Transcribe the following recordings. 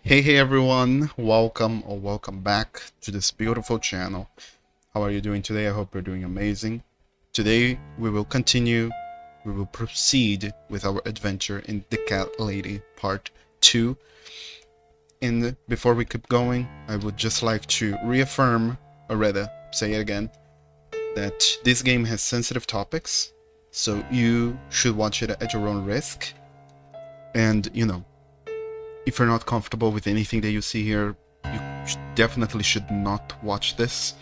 Hey everyone, welcome or welcome back to this beautiful channel. How are you doing today? I hope you're doing amazing. Today we will proceed with our adventure in The Cat Lady Part 2. And before we keep going, I would just like to reaffirm, or rather say it again, that this game has sensitive topics, so you should watch it at your own risk. And, if you're not comfortable with anything that you see here, you definitely should not watch this.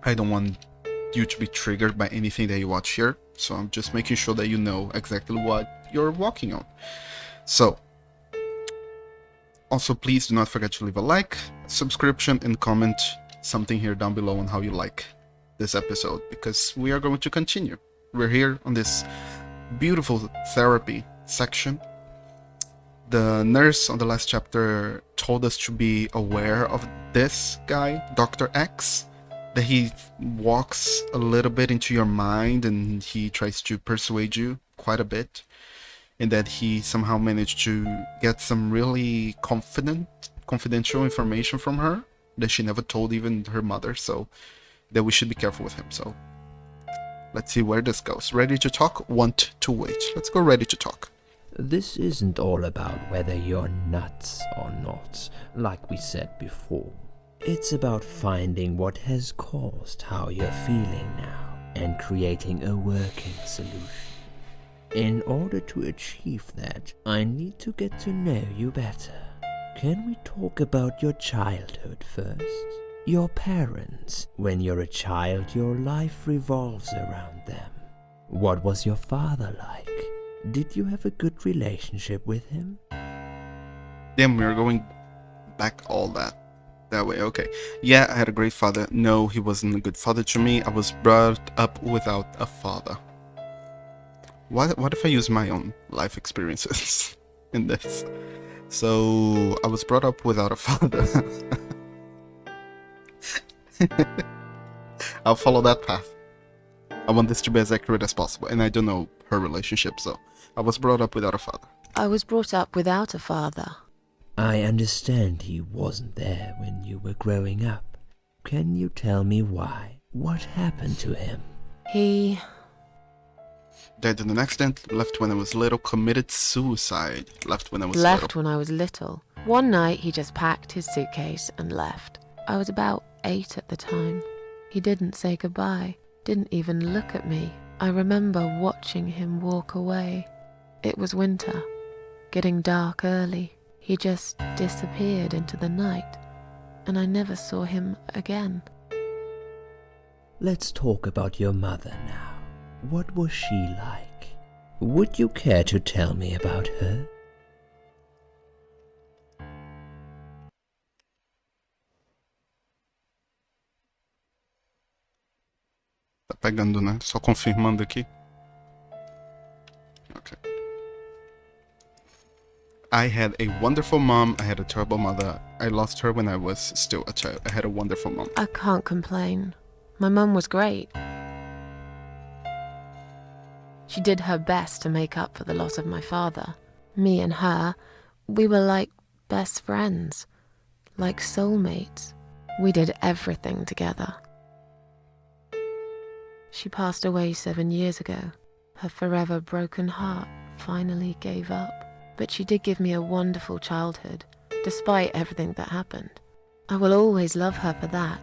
I don't want you to be triggered by anything that you watch here, so I'm just making sure that you know exactly what you're walking on. So, also please do not forget to leave a like, subscription, and comment something here down below on how you like this episode, because we are going to continue. We're here on this beautiful therapy section. The nurse on the last chapter told us to be aware of this guy, Dr. X, that he walks a little bit into your mind and he tries to persuade you quite a bit, and that he somehow managed to get some really confidential information from her that she never told even her mother, so that we should be careful with him. So let's see where this goes. Ready to talk? Want to wait. Let's go ready to talk. This isn't all about whether you're nuts or not, like we said before. It's about finding what has caused how you're feeling now and creating a working solution. In order to achieve that, I need to get to know you better. Can we talk about your childhood first? Your parents. When you're a child, your life revolves around them. What was your father like? Did you have a good relationship with him? Damn, we're going back all that way. Okay. Yeah, I had a great father. No, he wasn't a good father to me. I was brought up without a father. What if I use my own life experiences in this? So, I was brought up without a father. I'll follow that path. I want this to be as accurate as possible, and I don't know her relationship, so I was brought up without a father. I was brought up without a father. I understand he wasn't there when you were growing up. Can you tell me why? What happened to him? He Died in an accident, left when I was little, committed suicide, left when I was left little. when I was little. One night he just packed his suitcase and left. I was about 8 at the time. He didn't say goodbye, didn't even look at me. I remember watching him walk away. It was winter, getting dark early. He just disappeared into the night, and I never saw him again. Let's talk about your mother now. What was she like? Would you care to tell me about her? Tá pegando, né? Só confirmando aqui. Okay. I had a wonderful mom. I had a terrible mother. I lost her when I was still a child. I had a wonderful mom. I can't complain. My mum was great. She did her best to make up for the loss of my father. Me and her, we were like best friends, like soulmates. We did everything together. She passed away 7 years ago. Her forever broken heart finally gave up. But she did give me a wonderful childhood, despite everything that happened. I will always love her for that.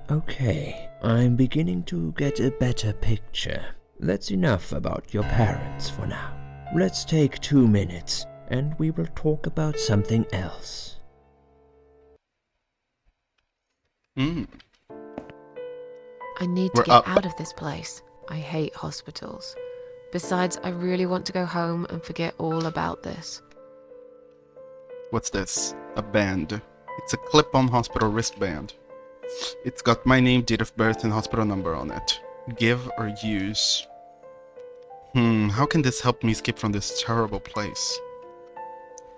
Okay, I'm beginning to get a better picture. That's enough about your parents for now. Let's take 2 minutes and we will talk about something else. I need to We're get up. out of this place. I hate hospitals. Besides, I really want to go home and forget all about this. What's this? A band. It's a clip-on hospital wristband. It's got my name, date of birth, and hospital number on it. Give or use. How can this help me escape from this terrible place?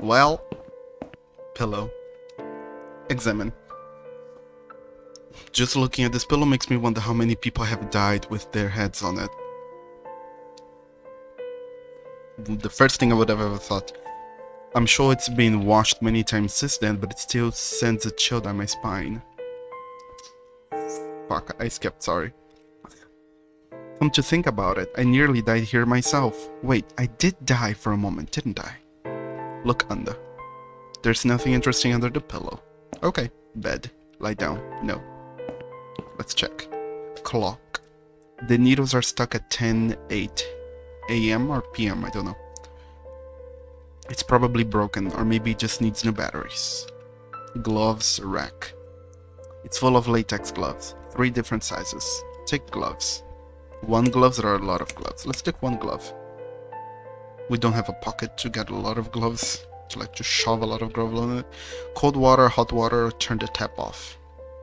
Well, pillow. Examine. Just looking at this pillow makes me wonder how many people have died with their heads on it. The first thing I would have ever thought. I'm sure it's been washed many times since then, but it still sends a chill down my spine. Fuck, I skipped, sorry. Come to think about it, I nearly died here myself. Wait, I did die for a moment, didn't I? Look under. There's nothing interesting under the pillow. Okay, bed. Lie down. No. Let's check. Clock. The needles are stuck at 10:08 a.m. or p.m., I don't know. It's probably broken, or maybe it just needs new batteries. Gloves rack. It's full of latex gloves. 3 different sizes. Take gloves. 1 gloves, there are a lot of gloves. Let's take 1 glove. We don't have a pocket to get a lot of gloves, to shove a lot of gloves on it. Cold water, hot water, turn the tap off.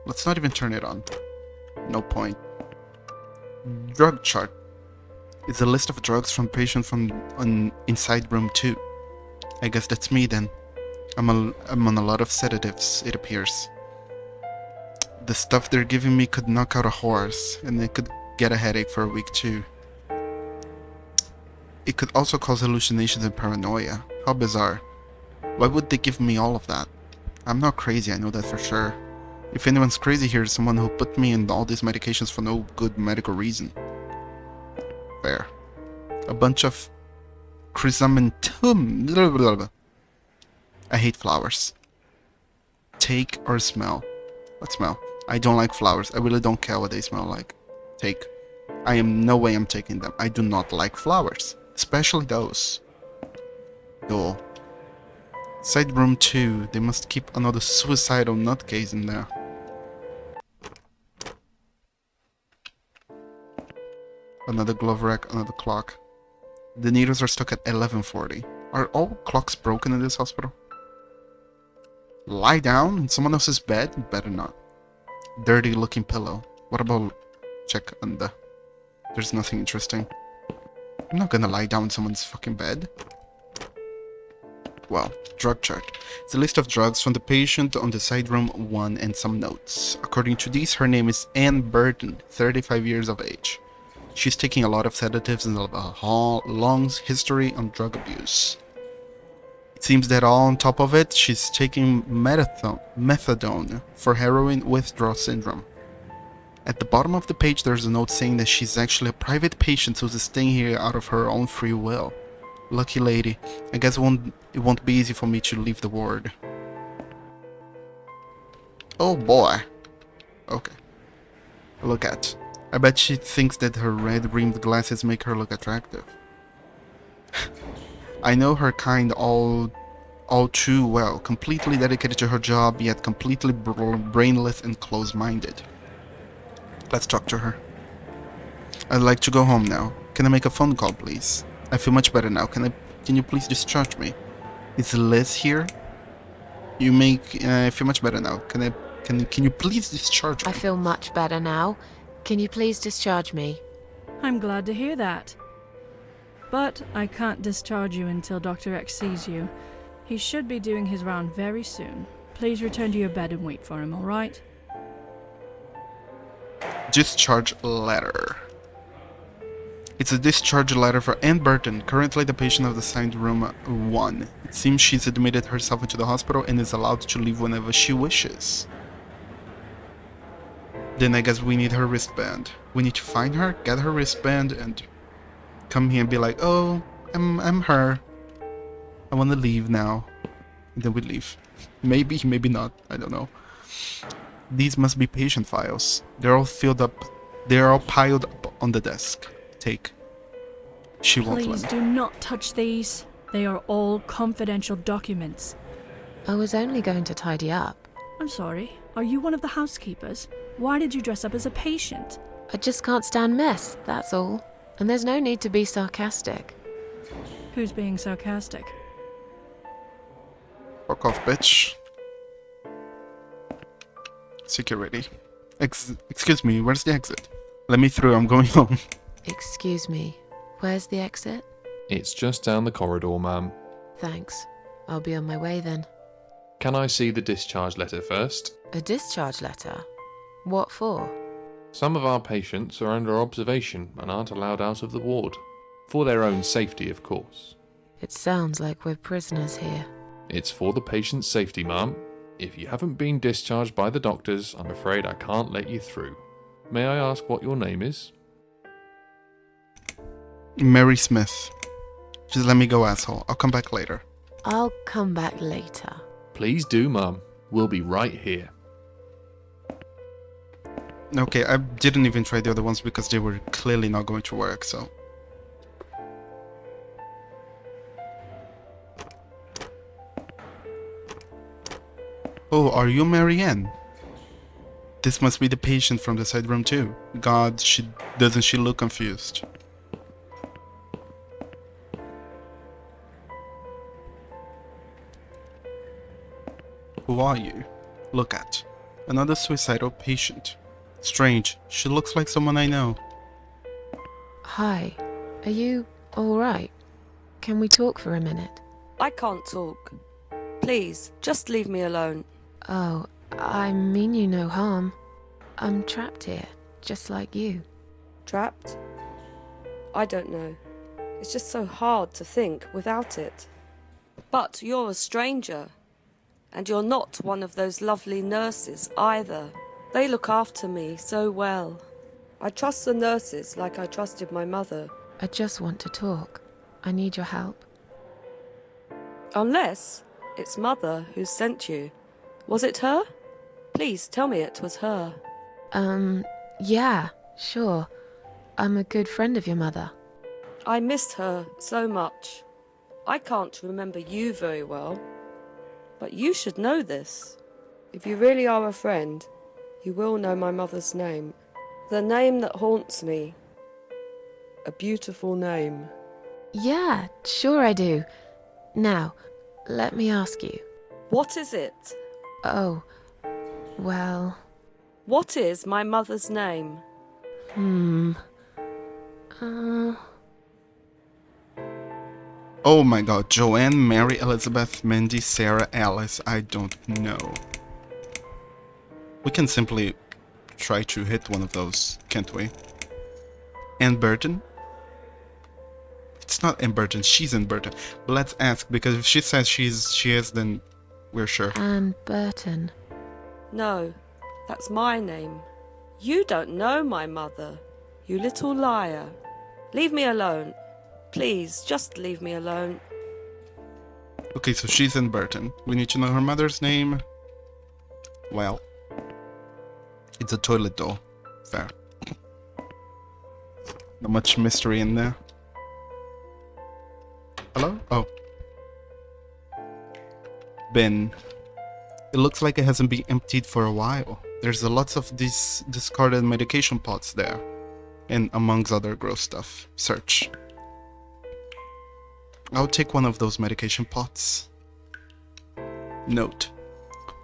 Let's not even turn it on. No point. Drug chart. It's a list of drugs from patient from inside room 2. I guess that's me then. I'm on a lot of sedatives, it appears. The stuff they're giving me could knock out a horse, and it could get a headache for a week too. It could also cause hallucinations and paranoia. How bizarre. Why would they give me all of that? I'm not crazy, I know that for sure. If anyone's crazy here, it's someone who put me in all these medications for no good medical reason. Fair. A bunch of chrysanthemum. Blah, blah, blah. I hate flowers. Take or smell. What smell? I don't like flowers. I really don't care what they smell like. Take. I am no way I'm taking them. I do not like flowers. Especially those. Door. Side room 2. They must keep another suicidal nutcase in there. Another glove rack, another clock. The needles are stuck at 11:40. Are all clocks broken in this hospital? Lie down in someone else's bed? Better not. Dirty looking pillow. What about check under? There's nothing interesting. I'm not gonna lie down in someone's fucking bed. Well, drug chart. It's a list of drugs from the patient on the side room 1 and some notes. According to these, her name is Ann Burton, 35 years of age. She's taking a lot of sedatives and a long history on drug abuse. It seems that all on top of it, she's taking methadone for heroin withdrawal syndrome. At the bottom of the page, there's a note saying that she's actually a private patient who's staying here out of her own free will. Lucky lady. I guess it won't be easy for me to leave the ward. Oh boy. Okay. Look at. I bet she thinks that her red-rimmed glasses make her look attractive. I know her kind all too well. Completely dedicated to her job, yet completely brainless and close-minded. Let's talk to her. I'd like to go home now. Can I make a phone call, please? I feel much better now. Can you please discharge me? Is Liz here? I feel much better now. Can you please discharge me? I feel much better now. Can you please discharge me? I'm glad to hear that. But I can't discharge you until Dr. X sees you. He should be doing his round very soon. Please return to your bed and wait for him, alright? Discharge letter. It's a discharge letter for Ann Burton, currently the patient of the assigned room 1. It seems she's admitted herself into the hospital and is allowed to leave whenever she wishes. Then I guess we need her wristband. We need to find her, get her wristband, and come here and be like, oh, I'm her. I want to leave now. And then we leave. Maybe, maybe not. I don't know. These must be patient files. They're all filled up. They're all piled up on the desk. Take. She won't let Please me. do not touch these. They are all confidential documents. I was only going to tidy up. I'm sorry. Are you one of the housekeepers? Why did you dress up as a patient? I just can't stand mess, that's all. And there's no need to be sarcastic. Who's being sarcastic? Fuck off, bitch. Security. Excuse me, where's the exit? Let me through, I'm going home. Excuse me, where's the exit? It's just down the corridor, ma'am. Thanks. I'll be on my way then. Can I see the discharge letter first? A discharge letter? What for? Some of our patients are under observation and aren't allowed out of the ward. For their own safety, of course. It sounds like we're prisoners here. It's for the patient's safety, ma'am. If you haven't been discharged by the doctors, I'm afraid I can't let you through. May I ask what your name is? Mary Smith. Just let me go, asshole. I'll come back later. I'll come back later. Please do, ma'am. We'll be right here. Okay, I didn't even try the other ones because they were clearly not going to work, so... Oh, are you Marianne? This must be the patient from the side room too. God, doesn't she look confused? Who are you? Look at. Another suicidal patient. Strange, she looks like someone I know. Hi. Are you alright? Can we talk for a minute? I can't talk. Please, just leave me alone. Oh, I mean you no harm. I'm trapped here, just like you. Trapped? I don't know. It's just so hard to think without it. But you're a stranger. And you're not one of those lovely nurses either. They look after me so well. I trust the nurses like I trusted my mother. I just want to talk. I need your help. Unless it's Mother who sent you. Was it her? Please tell me it was her. Yeah, sure. I'm a good friend of your mother. I missed her so much. I can't remember you very well. But you should know this. If you really are a friend, you will know my mother's name. The name that haunts me. A beautiful name. Yeah, sure I do. Now, let me ask you. What is it? Oh, well... What is my mother's name? Oh my god, Joanne, Mary, Elizabeth, Mindy, Sarah, Alice, I don't know. We can simply try to hit one of those, can't we? Anne Burton? It's not Anne Burton, she's Anne Burton. But let's ask, because if she says she is, then we're sure. Anne Burton. No, that's my name. You don't know my mother, you little liar. Leave me alone. Please, just leave me alone. Okay, so she's Anne Burton. We need to know her mother's name. Well, it's a toilet door. Fair. Not much mystery in there. Hello? Oh. Bin. It looks like it hasn't been emptied for a while. There's lots of these discarded medication pots there. And amongst other gross stuff. Search. I'll take one of those medication pots. Note.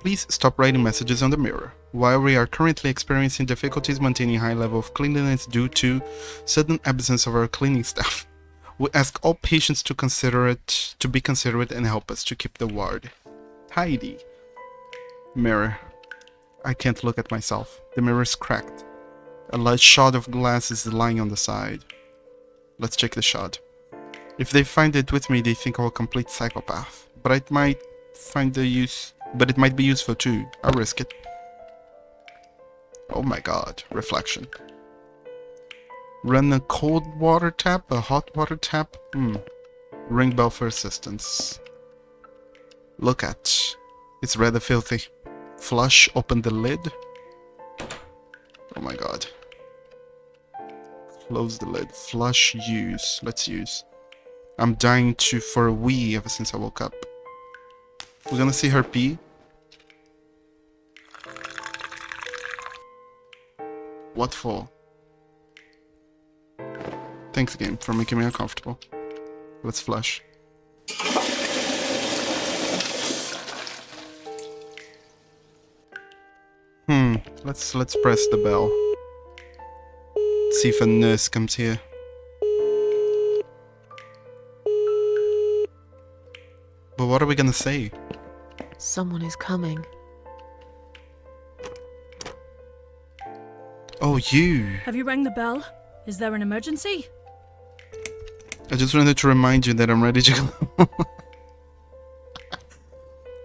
Please stop writing messages on the mirror. While we are currently experiencing difficulties maintaining high level of cleanliness due to sudden absence of our cleaning staff, we ask all patients to be considerate and help us to keep the ward. Heidi. Mirror. I can't look at myself. The mirror is cracked. A large shard of glass is lying on the side. Let's check the shard. If they find it with me, they think I'm a complete psychopath. But it might be useful too. I'll risk it. Oh my god. Reflection. Run a cold water tap, a hot water tap. Ring bell for assistance. Look at. It's rather filthy. Flush, open the lid. Oh my god. Close the lid. Flush, use. Let's use. I'm dying for a wee ever since I woke up. We're gonna see her pee. What for? Thanks game for making me uncomfortable. Let's flush. Let's press the bell. See if a nurse comes here. But what are we gonna say? Someone is coming. Oh, you! Have you rang the bell? Is there an emergency? I just wanted to remind you that I'm ready to go.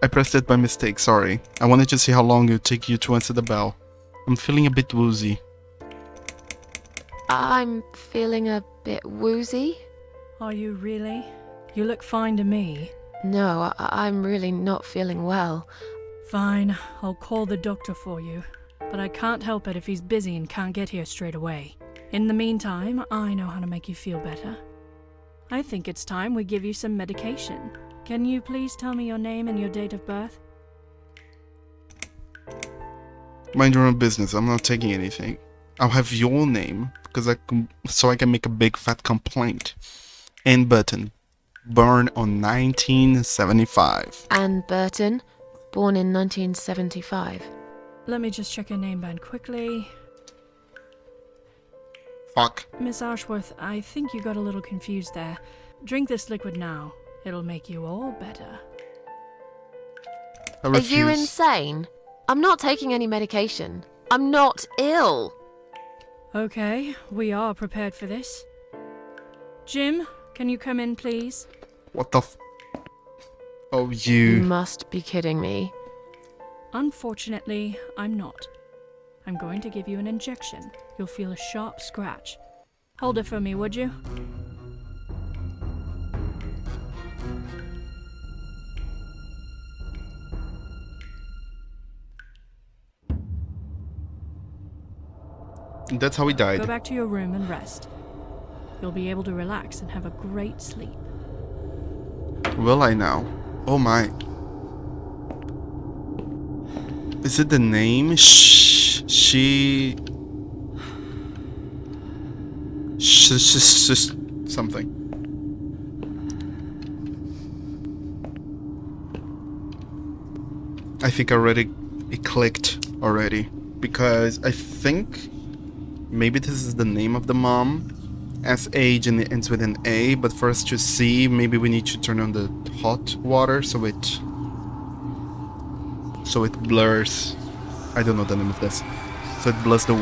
I pressed it by mistake, sorry. I wanted to see how long it would take you to answer the bell. I'm feeling a bit woozy. I'm feeling a bit woozy. Are you really? You look fine to me. No, I'm really not feeling well. Fine, I'll call the doctor for you. But I can't help it if he's busy and can't get here straight away. In the meantime, I know how to make you feel better. I think it's time we give you some medication. Can you please tell me your name and your date of birth? Mind your own business, I'm not taking anything. I'll have your name, because I can make a big fat complaint. Ann Burton, born on 1975. Ann Burton, born in 1975. Let me just check your name band quickly. Fuck. Miss Ashworth, I think you got a little confused there. Drink this liquid now. It'll make you all better. I Are refuse. you insane? I'm not taking any medication. I'm not ill. Okay, we are prepared for this. Jim, can you come in, please? What the Oh, You you... must be kidding me. Unfortunately, I'm not. I'm going to give you an injection. You'll feel a sharp scratch. Hold it for me, would you? That's how he Go died. back to your room and rest. You'll be able to relax and have a great sleep. Will I now? Oh my. Is it the name? Something. I think it clicked already. Because I think maybe this is the name of the mom. SH and it ends with an A, but for us to see, maybe we need to turn on the hot water so it blurs. I don't know the name of this. So it blurs the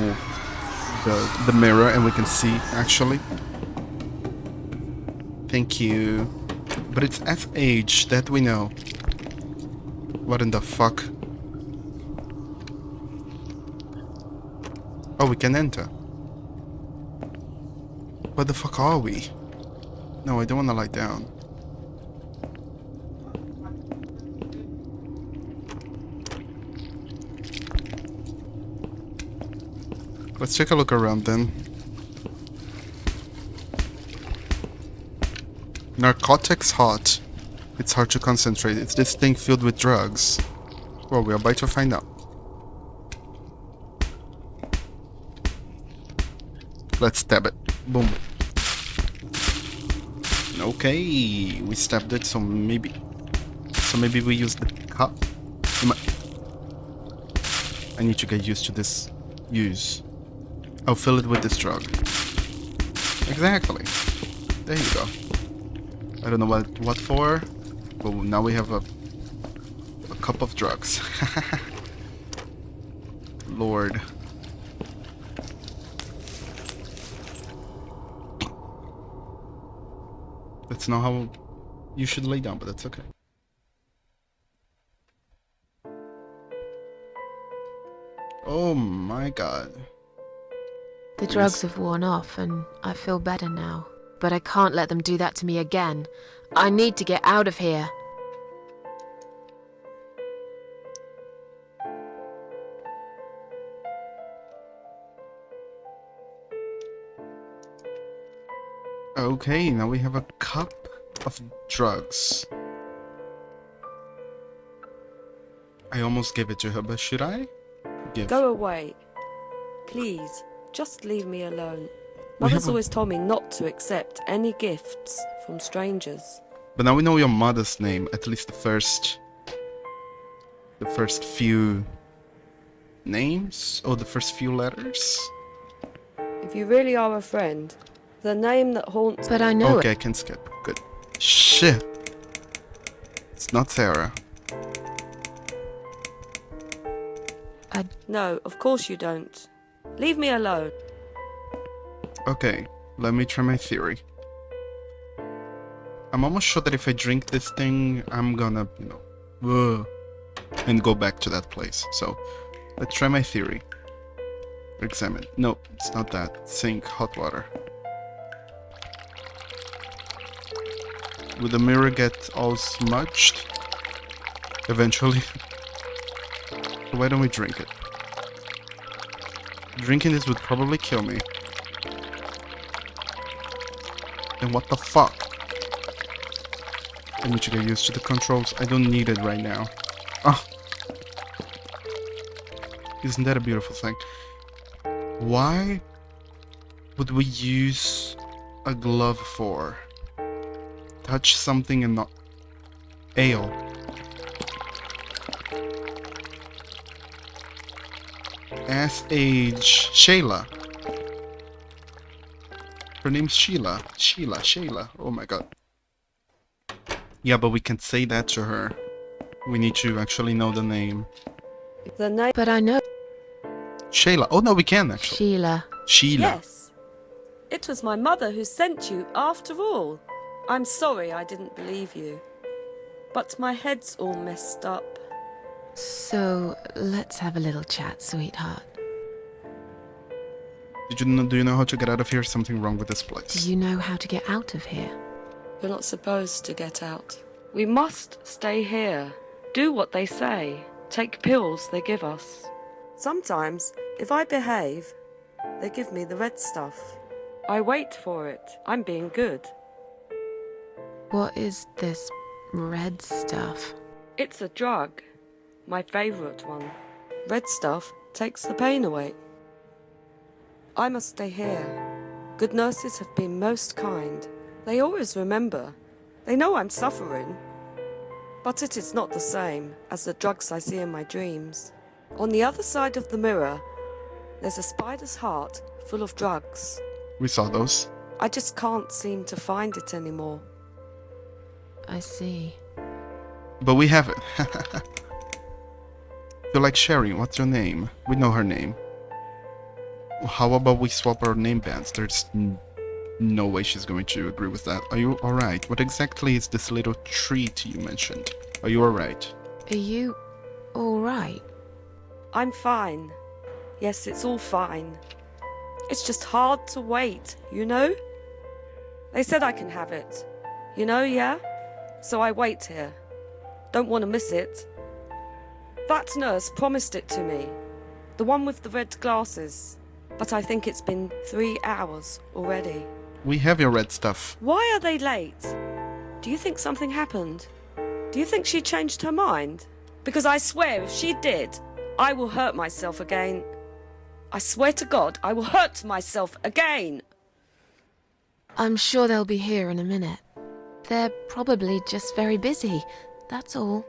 mirror and we can see actually. Thank you. But it's SH, that we know. What in the fuck? Oh, we can enter. Where the fuck are we? No, I don't want to lie down. Let's take a look around then. Narcotics hot. It's hard to concentrate. It's this thing filled with drugs. Well, we're about to find out. Let's stab it. Boom. Okay, we stabbed it, so maybe we use the cup. I need to get used to this use. I'll fill it with this drug. Exactly. There you go. I don't know what for, but now we have a cup of drugs. Lord. That's not how you should lay down, but that's okay. Oh my god. The drugs have worn off and I feel better now. But I can't let them do that to me again. I need to get out of here. Okay, now we have a cup of drugs. I almost gave it to her, but should I? Give. Go away. Please, just leave me alone. We Mother's have a- always told me not to accept any gifts from strangers. But now we know your mother's name, at least the first few names, or the first few letters. If you really are a friend, the name that haunts But I know Okay, I can skip. Good. Shit. It's not Sarah. No, of course you don't. Leave me alone. Okay, let me try my theory. I'm almost sure that if I drink this thing, I'm gonna, Ugh. And go back to that place. So, let's try my theory. Examine. No, it's not that. Sink hot water. Would the mirror get all smudged? Eventually. So why don't we drink it? Drinking this would probably kill me. And what the fuck? I need to get used to the controls. I don't need it right now. Oh. Isn't that a beautiful thing? Why would we use a glove for? Touch something and not... Ale. Ass age Shayla. Her name's Sheila. Shayla. Oh my god. Yeah, but we can't say that to her. We need to actually know the name. The name. But I know Shayla. Oh no, we can actually. Sheila. Sheila. Yes. It was my mother who sent you after all. I'm sorry I didn't believe you. But my head's all messed up. So, let's have a little chat, sweetheart. Do you know how to get out of here? Something wrong with this Do place. you know how to get out of here? We're not supposed to get out. We must stay here. Do what they say. Take pills they give us. Sometimes, if I behave, they give me the red stuff. I wait for it. I'm being good. What is this red stuff? It's a drug. My favourite one. Red stuff takes the pain away. I must stay here. Good nurses have been most kind. They always remember. They know I'm suffering. But it is not the same as the drugs I see in my dreams. On the other side of the mirror, there's a spider's heart full of drugs. We saw those. I just can't seem to find it anymore. I see. But we have it. Feel like sharing. What's your name? We know her name. How about we swap our name bands? There's no way she's going to agree with that. Are you alright? What exactly is this little treat you mentioned? Are you alright? Are you alright? I'm fine. Yes, it's all fine. It's just hard to wait, you know? They said I can have it. You know, yeah? So I wait here. Don't want to miss it. That nurse promised it to me. The one with the red glasses. But I think it's been 3 hours already. We have your red stuff. Why are they late? Do you think something happened? Do you think she changed her mind? Because I swear if she did, I will hurt myself again. I swear to God, I will hurt myself again. I'm sure they'll be here in a minute. They're probably just very busy, that's all.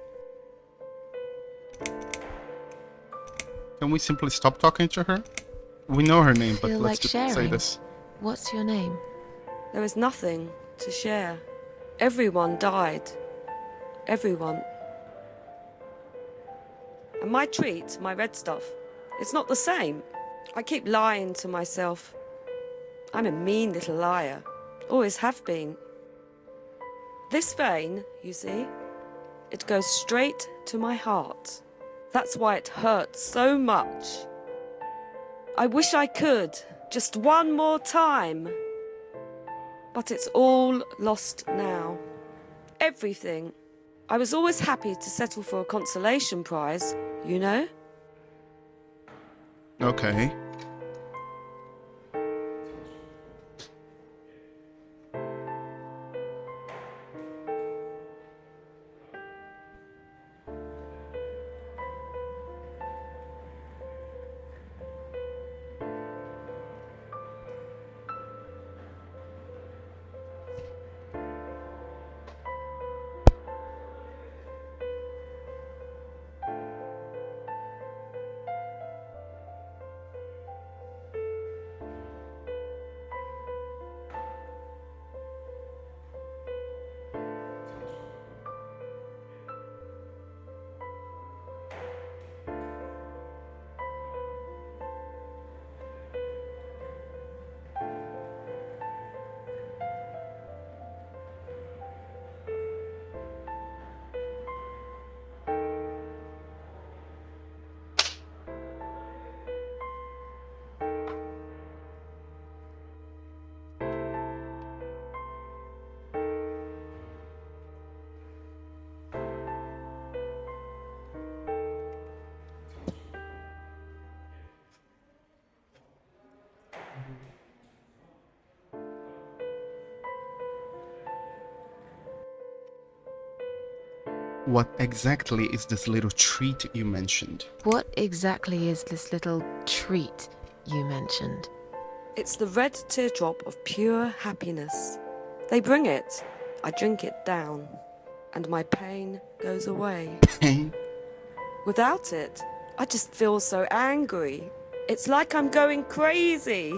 Can we simply stop talking to her? We know her name, but Feel let's like just say sharing? this. What's your name? There is nothing to share. Everyone died. Everyone. And my treat, my red stuff, it's not the same. I keep lying to myself. I'm a mean little liar. Always have been. This vein, you see, it goes straight to my heart. That's why it hurts so much. I wish I could, just one more time. But it's all lost now. Everything. I was always happy to settle for a consolation prize, you know? Okay. What exactly is this little treat you mentioned? What exactly is this little treat you mentioned? It's the red teardrop of pure happiness. They bring it. I drink it down. And my pain goes away. Pain? Without it, I just feel so angry. It's like I'm going crazy.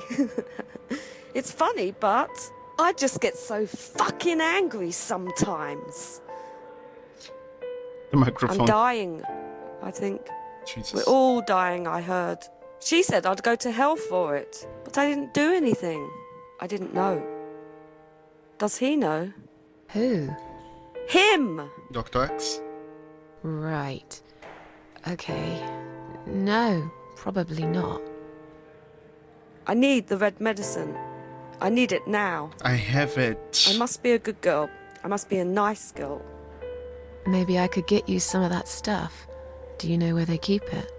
It's funny, but I just get so fucking angry sometimes. The microphone. I'm dying, I think. Jesus. We're all dying, I heard. She said I'd go to hell for it, but I didn't do anything. I didn't know. Does he know? Who? Him! Dr. X? Right. Okay. No, probably not. I need the red medicine. I need it now. I have it. I must be a good girl. I must be a nice girl. Maybe I could get you some of that stuff. Do you know where they keep it?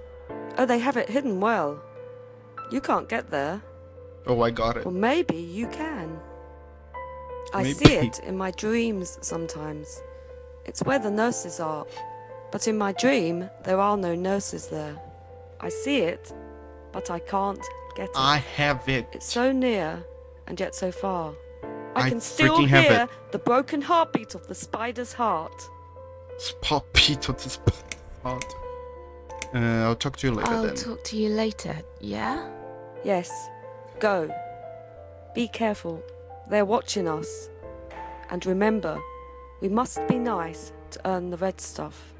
Oh, they have it hidden well. You can't get there. Oh, I got it. Well, maybe you can. I Maybe. see it in my dreams sometimes. It's where the nurses are. But in my dream, there are no nurses there. I see it, but I can't get it. I have it. It's so near, and yet so far. I I can still freaking have hear it. the broken heartbeat of the spider's heart. Spot Pete on this spot. I'll talk to you later I'll then. talk to you later, yeah? Yes, go. Be careful. They're watching us. And remember, we must be nice to earn the red stuff.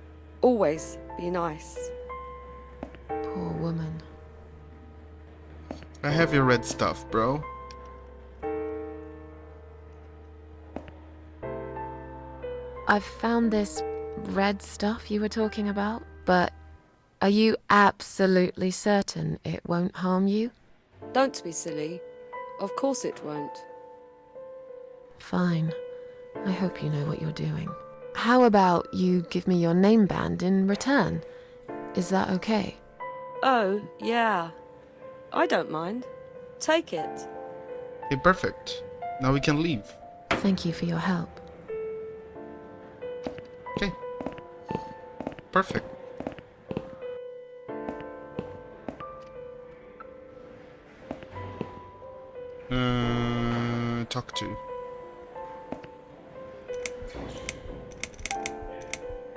Always be nice. Poor woman. I have your red stuff, bro. I've found this red stuff you were talking about, but are you absolutely certain it won't harm you? Don't be silly. Of course it won't. Fine. I hope you know what you're doing. How about you give me your name band in return? Is that okay? Oh, yeah. I don't mind. Take it. Okay, perfect. Now we can leave. Thank you for your help. Okay. Perfect. Talk to.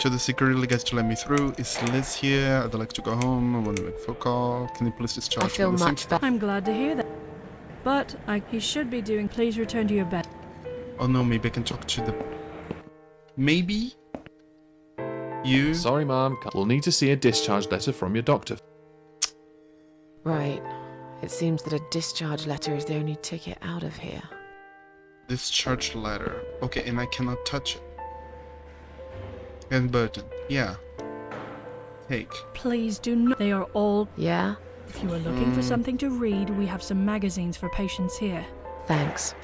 To the security guys to let me through. Is Liz here? I'd like to go home. I want to make a phone call. Can you please discharge I feel me? The same much stuff? better. I'm glad to hear that. But he should be doing. Please return to your bed. Oh no, maybe I can talk to the... Maybe? You? Sorry, Mom. We'll need to see a discharge letter from your doctor. Right. It seems that a discharge letter is the only ticket out of here. Discharge letter. Okay, and I cannot touch it. And Burton. Yeah. Take. Please do not. They are all. Yeah? If you are looking for something to read, we have some magazines for patients here. Thanks.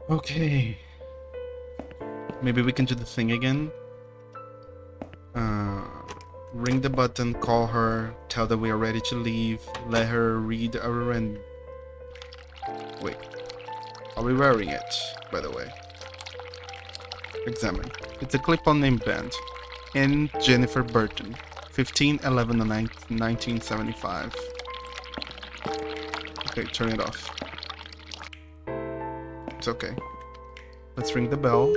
Okay. Maybe we can do the thing again. Ring the button, call her, tell that we are ready to leave, let her read our and... Wait. Are we wearing it, by the way? Examine. It's a clip-on name band. N. Jennifer Burton. 15/11/1975. Okay, turn it off. It's okay. Let's ring the bell.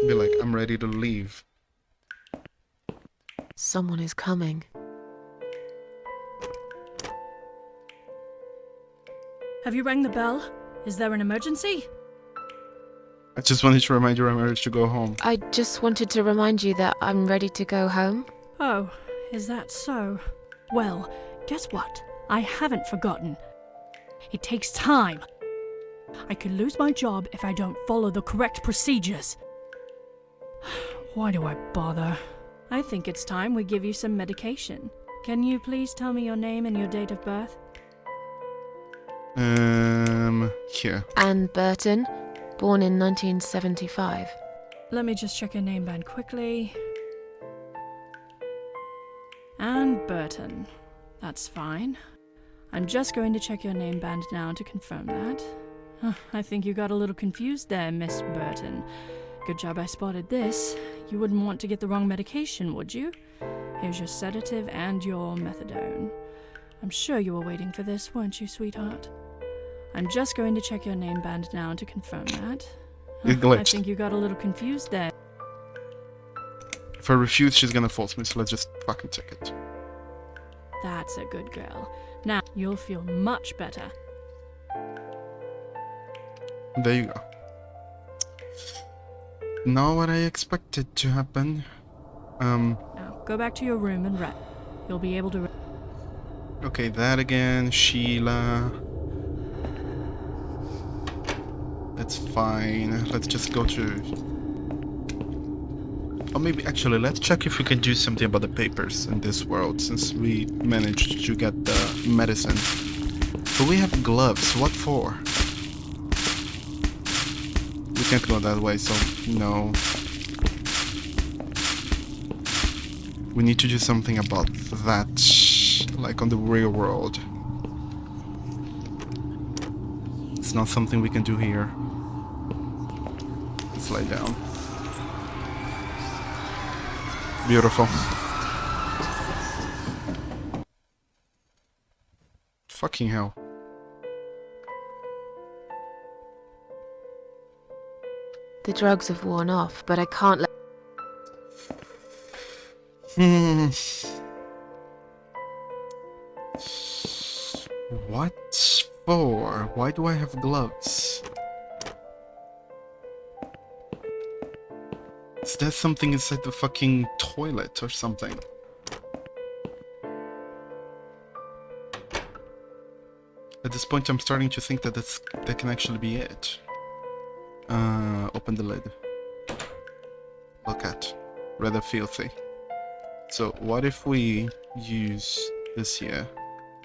Be like, I'm ready to leave. Someone is coming. Have you rang the bell? Is there an emergency? I just wanted to remind you I'm ready to go home. I just wanted to remind you that I'm ready to go home. Oh, is that so? Well, guess what? I haven't forgotten. It takes time. I could lose my job if I don't follow the correct procedures. Why do I bother? I think it's time we give you some medication. Can you please tell me your name and your date of birth? Here. Anne Burton, born in 1975. Let me just check your name band quickly. And Burton. That's fine. I'm just going to check your name band now to confirm that. I think you got a little confused there, Miss Burton. Good job I spotted this. You wouldn't want to get the wrong medication, would you? Here's your sedative and your methadone. I'm sure you were waiting for this, weren't you, sweetheart? I'm just going to check your name band now to confirm that. It glitched. I think you got a little confused there. If I refuse, she's gonna force me, so let's just fucking check it. That's a good girl. Now, you'll feel much better. There you go. Not what I expected to happen. Now, go back to your room and rest. You'll be able to... Okay, that again, Sheila. That's fine. Let's just go to... Or maybe, actually, let's check if we can do something about the papers in this world, since we managed to get the medicine. But we have gloves. What for? We can't go that way, so no. We need to do something about that, like on the real world. It's not something we can do here. Let's lay down. Beautiful. Fucking hell. The drugs have worn off, but I can't let... What for? Why do I have gloves? Is there something inside the fucking toilet or something? At this point, I'm starting to think that that can actually be it. Open the lid. Look at. Rather filthy. So, what if we use this here?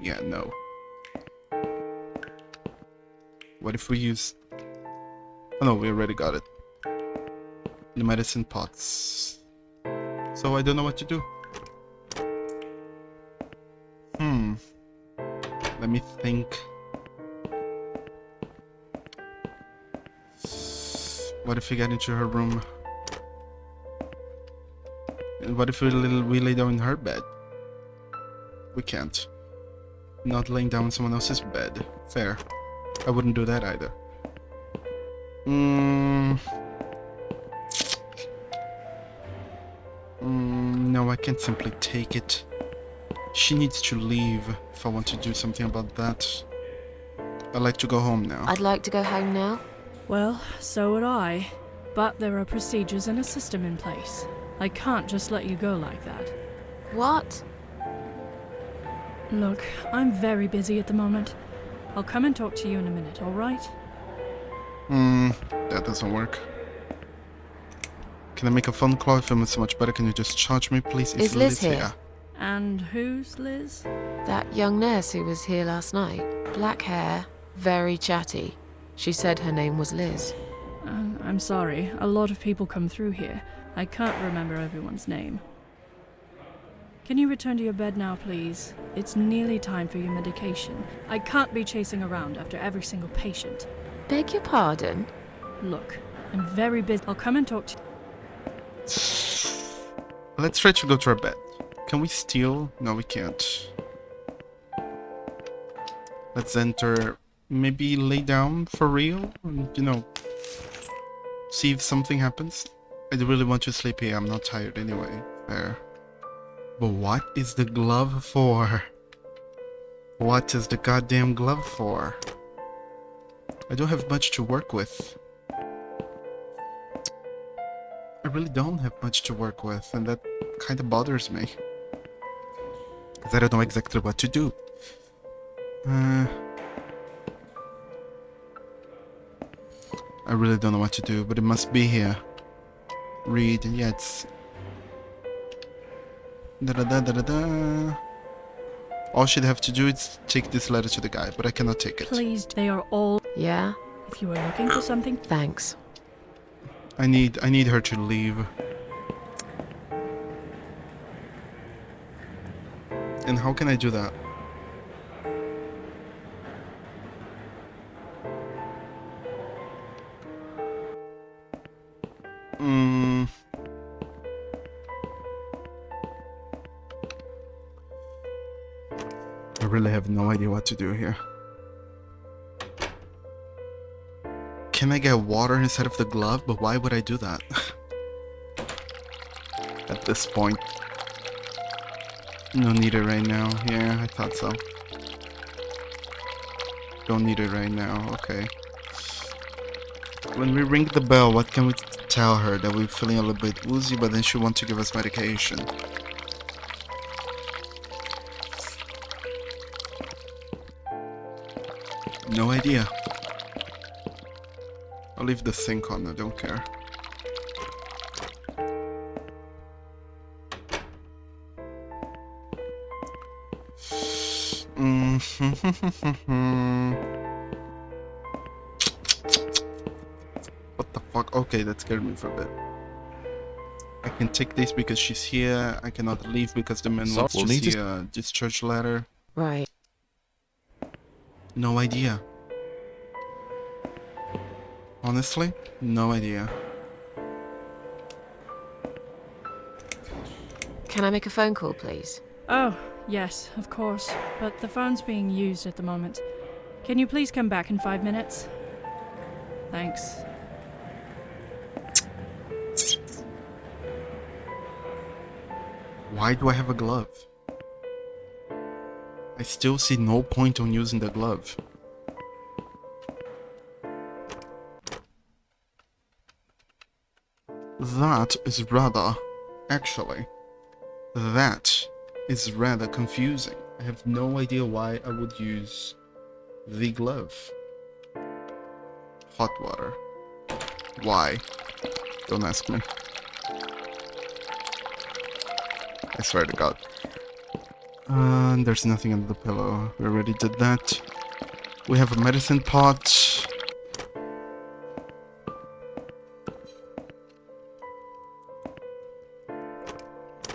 Yeah, no. What if we use... Oh no, we already got it. The medicine pots. So I don't know what to do. Let me think. What if we get into her room? And what if we lay down in her bed? We can't. Not laying down in someone else's bed. Fair. I wouldn't do that either. No, I can't simply take it. She needs to leave if I want to do something about that. I'd like to go home now. I'd like to go home now. Well, so would I. But there are procedures and a system in place. I can't just let you go like that. What? Look, I'm very busy at the moment. I'll come and talk to you in a minute, alright? That doesn't work. Can I make a phone call? If I'm so much better, can you just charge me, please? Is Liz here? And who's Liz? That young nurse who was here last night. Black hair, very chatty. She said her name was Liz. I'm sorry. A lot of people come through here. I can't remember everyone's name. Can you return to your bed now, please? It's nearly time for your medication. I can't be chasing around after every single patient. Beg your pardon? Look, I'm very busy. I'll come and talk to you. Let's try to go to our bed. Can we steal? No, we can't. Let's enter. Maybe lay down for real? And, you know, see if something happens. I really want to sleep here. I'm not tired anyway. Fair. But what is the glove for? What is the goddamn glove for? I don't have much to work with. I really don't have much to work with, and that kind of bothers me. Because I don't know exactly what to do. I really don't know what to do, but it must be here. Read, yeah, it's... Da-da-da-da-da-da. All she'd have to do is take this letter to the guy, but I cannot take it. Please, they are all... Yeah? If you are looking for something... Thanks. I need her to leave. And how can I do that? I really have no idea what to do here. Can I get water instead of the glove? But why would I do that? At this point. No need it right now. Yeah, I thought so. Don't need it right now. Okay. When we ring the bell, what can we tell her? That we're feeling a little bit woozy, but then she wants to give us medication. No idea. I'll leave the sink on, I don't care. What the fuck? Okay, that scared me for a bit. I can take this because she's here. I cannot leave because the man wants to see a discharge letter. Right. No idea. Honestly, no idea. Can I make a phone call, please? Oh, yes, of course. But the phone's being used at the moment. Can you please come back in 5 minutes? Thanks. Why do I have a glove? I still see no point on using the glove. That is rather... Actually, that is rather confusing. I have no idea why I would use the glove. Hot water. Why? Don't ask me. I swear to God. There's nothing under the pillow. We already did that. We have a medicine pot.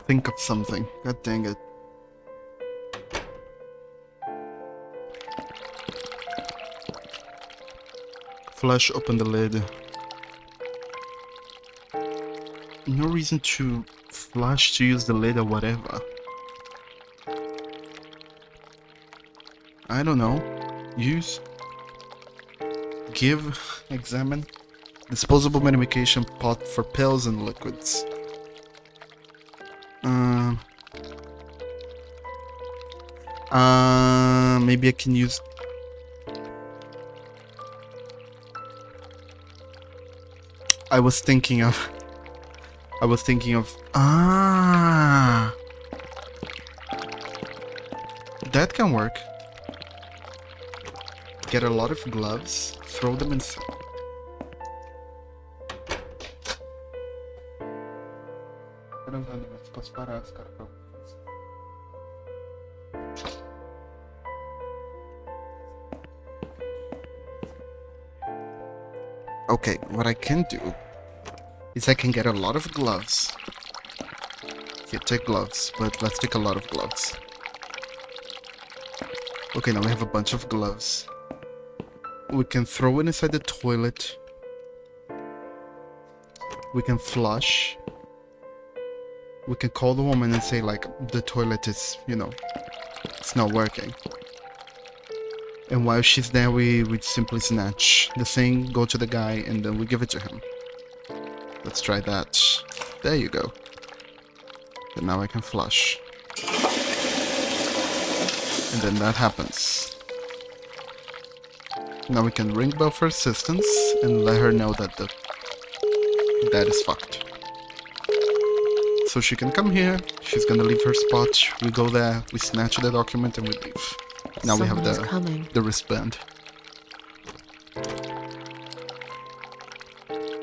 Think of something. God dang it. Flush, open the lid. No reason to flush to use the lid or whatever. I don't know. Use. Give. Examine. Disposable medication pot for pills and liquids. Maybe I can use... I was thinking of... That can work. Get a lot of gloves, throw them inside. Okay, what I can do is I can get a lot of gloves. Here, take gloves, but let's take a lot of gloves. Okay, now we have a bunch of gloves. We can throw it inside the toilet. We can flush. We can call the woman and say, like, the toilet is, you know, it's not working. And while she's there, we simply snatch the thing, go to the guy, and then we give it to him. Let's try that. There you go. And now I can flush. And then that happens. Now we can ring bell for assistance and let her know that that is fucked. So she can come here, she's gonna leave her spot, we go there, we snatch the document and we leave. Now we have the wristband.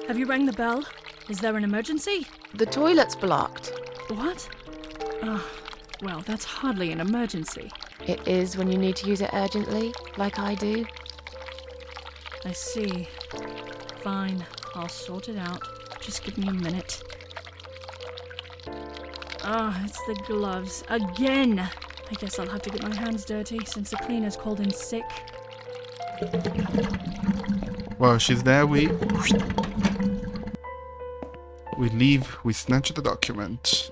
Have you rang the bell? Is there an emergency? The toilet's blocked. What? Well, that's hardly an emergency. It is when you need to use it urgently, like I do. I see. Fine, I'll sort it out. Just give me a minute. Ah, it's the gloves. Again! I guess I'll have to get my hands dirty since the cleaner's called in sick. While she's there, we leave, we snatch the document.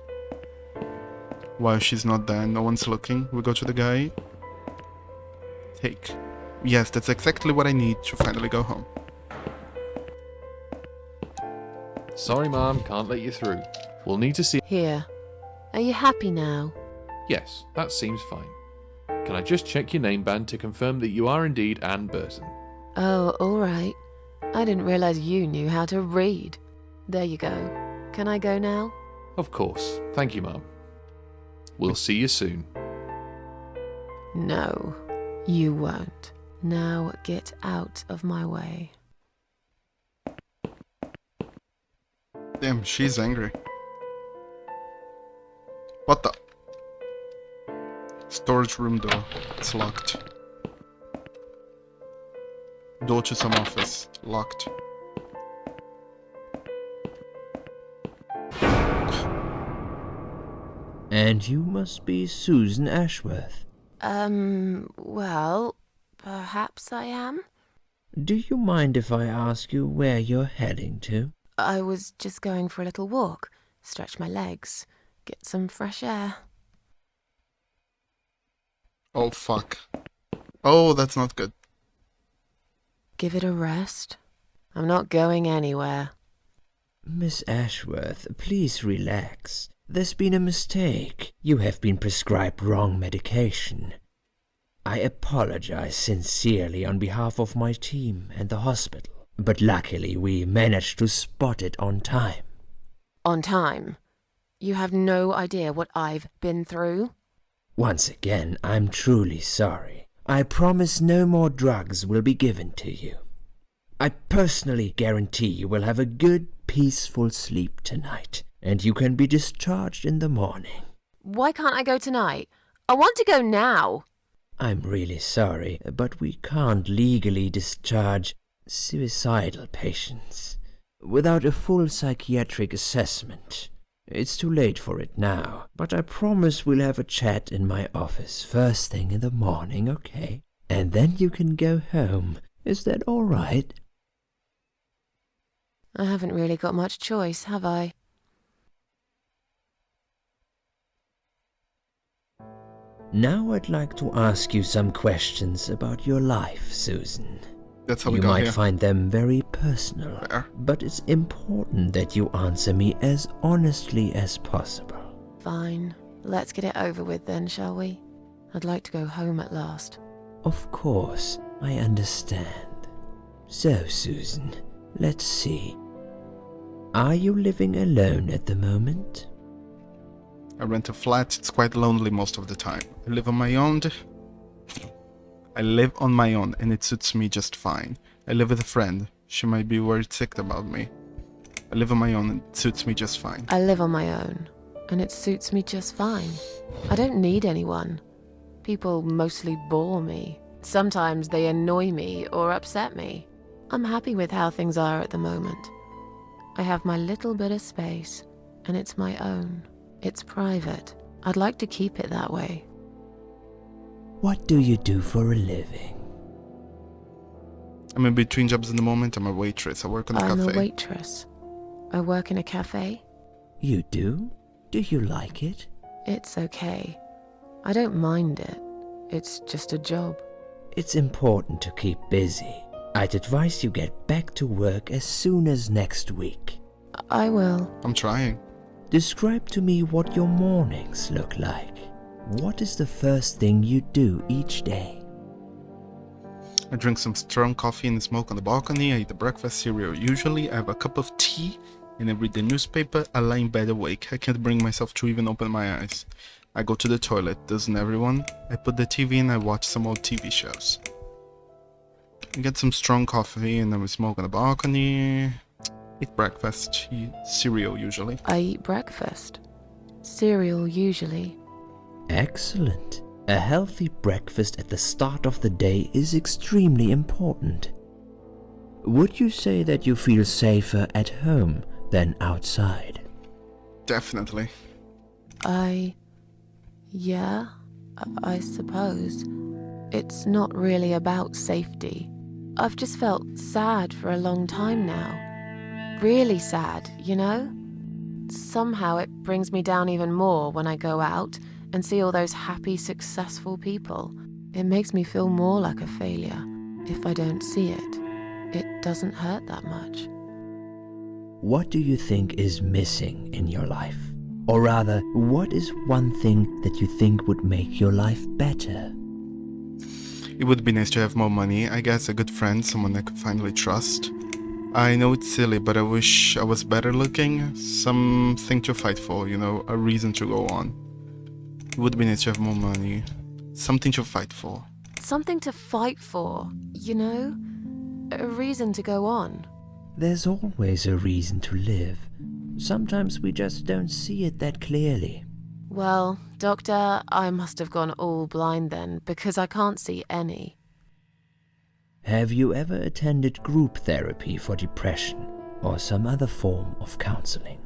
While she's not there, no one's looking, we go to the guy. Take. Yes, that's exactly what I need to finally go home. Sorry, Mom, can't let you through. We'll need to see. Here. Are you happy now? Yes, that seems fine. Can I just check your name band to confirm that you are indeed Anne Burton? Oh, all right. I didn't realize you knew how to read. There you go. Can I go now? Of course. Thank you, Mom. We'll see you soon. No, you won't. Now get out of my way. Damn, she's angry. What the? Storage room door. It's locked. Door to some office. Locked. And you must be Susan Ashworth. Well, perhaps I am? Do you mind if I ask you where you're heading to? I was just going for a little walk, stretch my legs, get some fresh air. Oh, fuck. Oh, that's not good. Give it a rest. I'm not going anywhere. Miss Ashworth, please relax. There's been a mistake. You have been prescribed wrong medication. I apologize sincerely on behalf of my team and the hospital, but luckily we managed to spot it on time. On time? You have no idea what I've been through? Once again, I'm truly sorry. I promise no more drugs will be given to you. I personally guarantee you will have a good, peaceful sleep tonight, and you can be discharged in the morning. Why can't I go tonight? I want to go now. I'm really sorry, but we can't legally discharge suicidal patients without a full psychiatric assessment. It's too late for it now, but I promise we'll have a chat in my office first thing in the morning, okay? And then you can go home. Is that all right? I haven't really got much choice, have I? Now I'd like to ask you some questions about your life, Susan. That's how we You got might here. find them very personal, Fair. but it's important that you answer me as honestly as possible. Fine. Let's get it over with then, shall we? I'd like to go home at last. Of course, I understand. So, Susan, let's see. Are you living alone at the moment? I rent a flat. It's quite lonely most of the time. I live on my own. And it suits me just fine. I live with a friend. She might be worried sick about me. I live on my own and it suits me just fine. I live on my own, and it suits me just fine. I don't need anyone. People mostly bore me. Sometimes they annoy me or upset me. I'm happy with how things are at the moment. I have my little bit of space, and it's my own. It's private. I'd like to keep it that way. What do you do for a living? I'm in between jobs in the moment. I'm a waitress. I work in a I'm cafe. a waitress. I work in a cafe. You do? Do you like it? It's okay. I don't mind it. It's just a job. It's important to keep busy. I'd advise you get back to work as soon as next week. I will. I'm trying. Describe to me what your mornings look like. What is the first thing you do each day? I drink some strong coffee and smoke on the balcony. I eat the breakfast cereal. Usually I have a cup of tea and I read the newspaper. I lie in bed awake. I can't bring myself to even open my eyes. I go to the toilet. Doesn't everyone? I put the TV and I watch some old TV shows. I get some strong coffee and then we smoke on the balcony. Eat breakfast. Eat cereal usually. I eat breakfast. Cereal usually. Excellent. A healthy breakfast at the start of the day is extremely important. Would you say that you feel safer at home than outside. Definitely. Yeah, I suppose. It's not really about safety. I've just felt sad for a long time now. Really sad, you know? Somehow it brings me down even more when I go out and see all those happy, successful people. It makes me feel more like a failure. If I don't see it, it doesn't hurt that much. What do you think is missing in your life? Or rather, what is one thing that you think would make your life better? It would be nice to have more money, I guess, a good friend, someone I could finally trust. I know it's silly, but I wish I was better looking. Something to fight for, you know, a reason to go on. It would be nice to have more money. Something to fight for. Something to fight for, you know? A reason to go on. There's always a reason to live. Sometimes we just don't see it that clearly. Well, Doctor, I must have gone all blind then, because I can't see any. Have you ever attended group therapy for depression or some other form of counseling?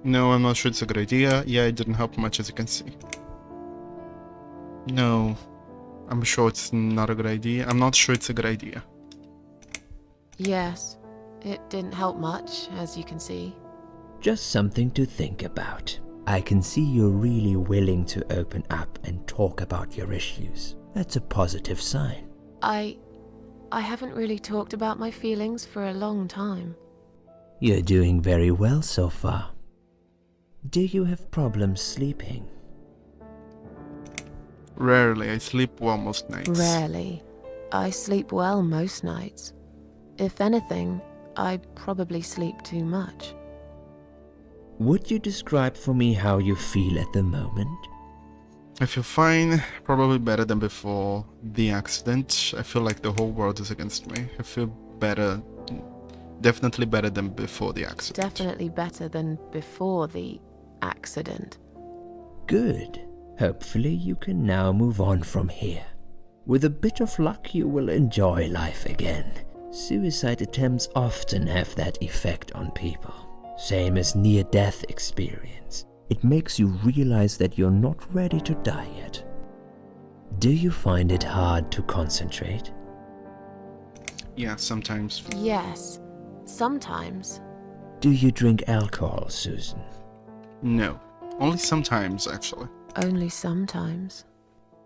No, I'm not sure it's a good idea. Yeah, it didn't help much, as you can see. No, I'm sure it's not a good idea. I'm not sure it's a good idea. Yes, it didn't help much, as you can see. Just something to think about. I can see you're really willing to open up and talk about your issues. That's a positive sign. I haven't really talked about my feelings for a long time. You're doing very well so far. Do you have problems sleeping? Rarely. I sleep well most nights. Rarely. I sleep well most nights. If anything, I probably sleep too much. Would you describe for me how you feel at the moment? I feel fine, probably better than before the accident. I feel like the whole world is against me. I feel better, definitely better than before the accident. Definitely better than before the accident. Good. Hopefully you can now move on from here. With a bit of luck you will enjoy life again. Suicide attempts often have that effect on people. Same as near-death experience. It makes you realize that you're not ready to die yet. Do you find it hard to concentrate? Yeah, sometimes. Yes, sometimes. Do you drink alcohol, Susan? No. Only sometimes, actually. Only sometimes.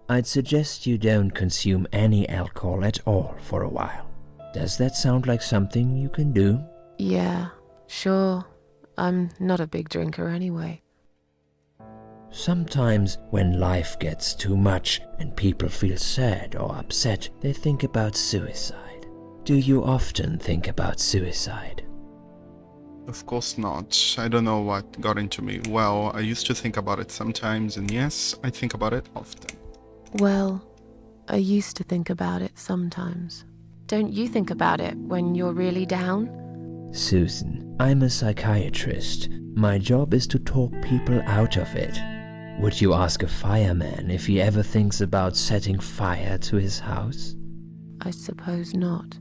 I'd suggest you don't consume any alcohol at all for a while. Does that sound like something you can do? Yeah, sure. I'm not a big drinker anyway. Sometimes when life gets too much and people feel sad or upset, they think about suicide. Do you often think about suicide? Of course not. I don't know what got into me. Well, I used to think about it sometimes, and yes, I think about it often. Well, I used to think about it sometimes. Don't you think about it when you're really down? Susan, I'm a psychiatrist. My job is to talk people out of it. Would you ask a fireman if he ever thinks about setting fire to his house? I suppose not.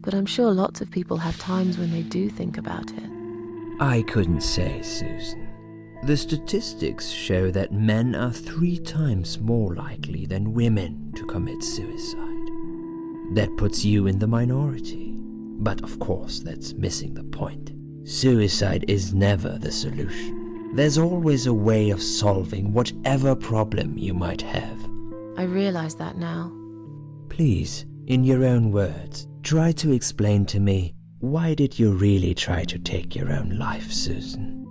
But I'm sure lots of people have times when they do think about it. I couldn't say, Susan. The statistics show that men are 3 times more likely than women to commit suicide. That puts you in the minority. But of course, that's missing the point. Suicide is never the solution. There's always a way of solving whatever problem you might have. I realize that now. Please, in your own words, try to explain to me, why did you really try to take your own life, Susan?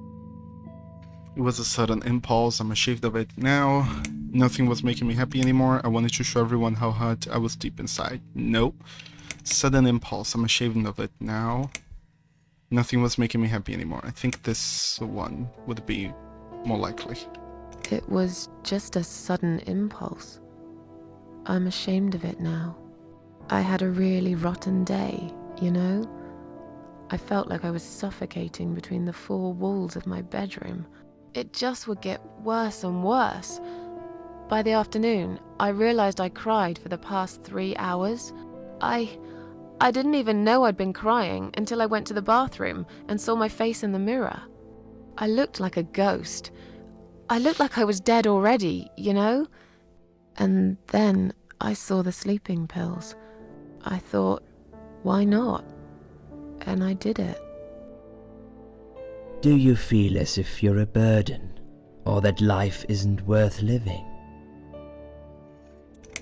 It was a sudden impulse. I'm ashamed of it now. Nothing was making me happy anymore. I wanted to show everyone how hurt I was deep inside. Nope. Sudden impulse. I'm ashamed of it now. Nothing was making me happy anymore. I think this one would be more likely. It was just a sudden impulse. I'm ashamed of it now. I had a really rotten day, you know? I felt like I was suffocating between the 4 walls of my bedroom. It just would get worse and worse. By the afternoon, I realized I cried for the past 3 hours. I didn't even know I'd been crying until I went to the bathroom and saw my face in the mirror. I looked like a ghost. I looked like I was dead already, you know? And then I saw the sleeping pills. I thought, why not? And I did it. Do you feel as if you're a burden, or that life isn't worth living?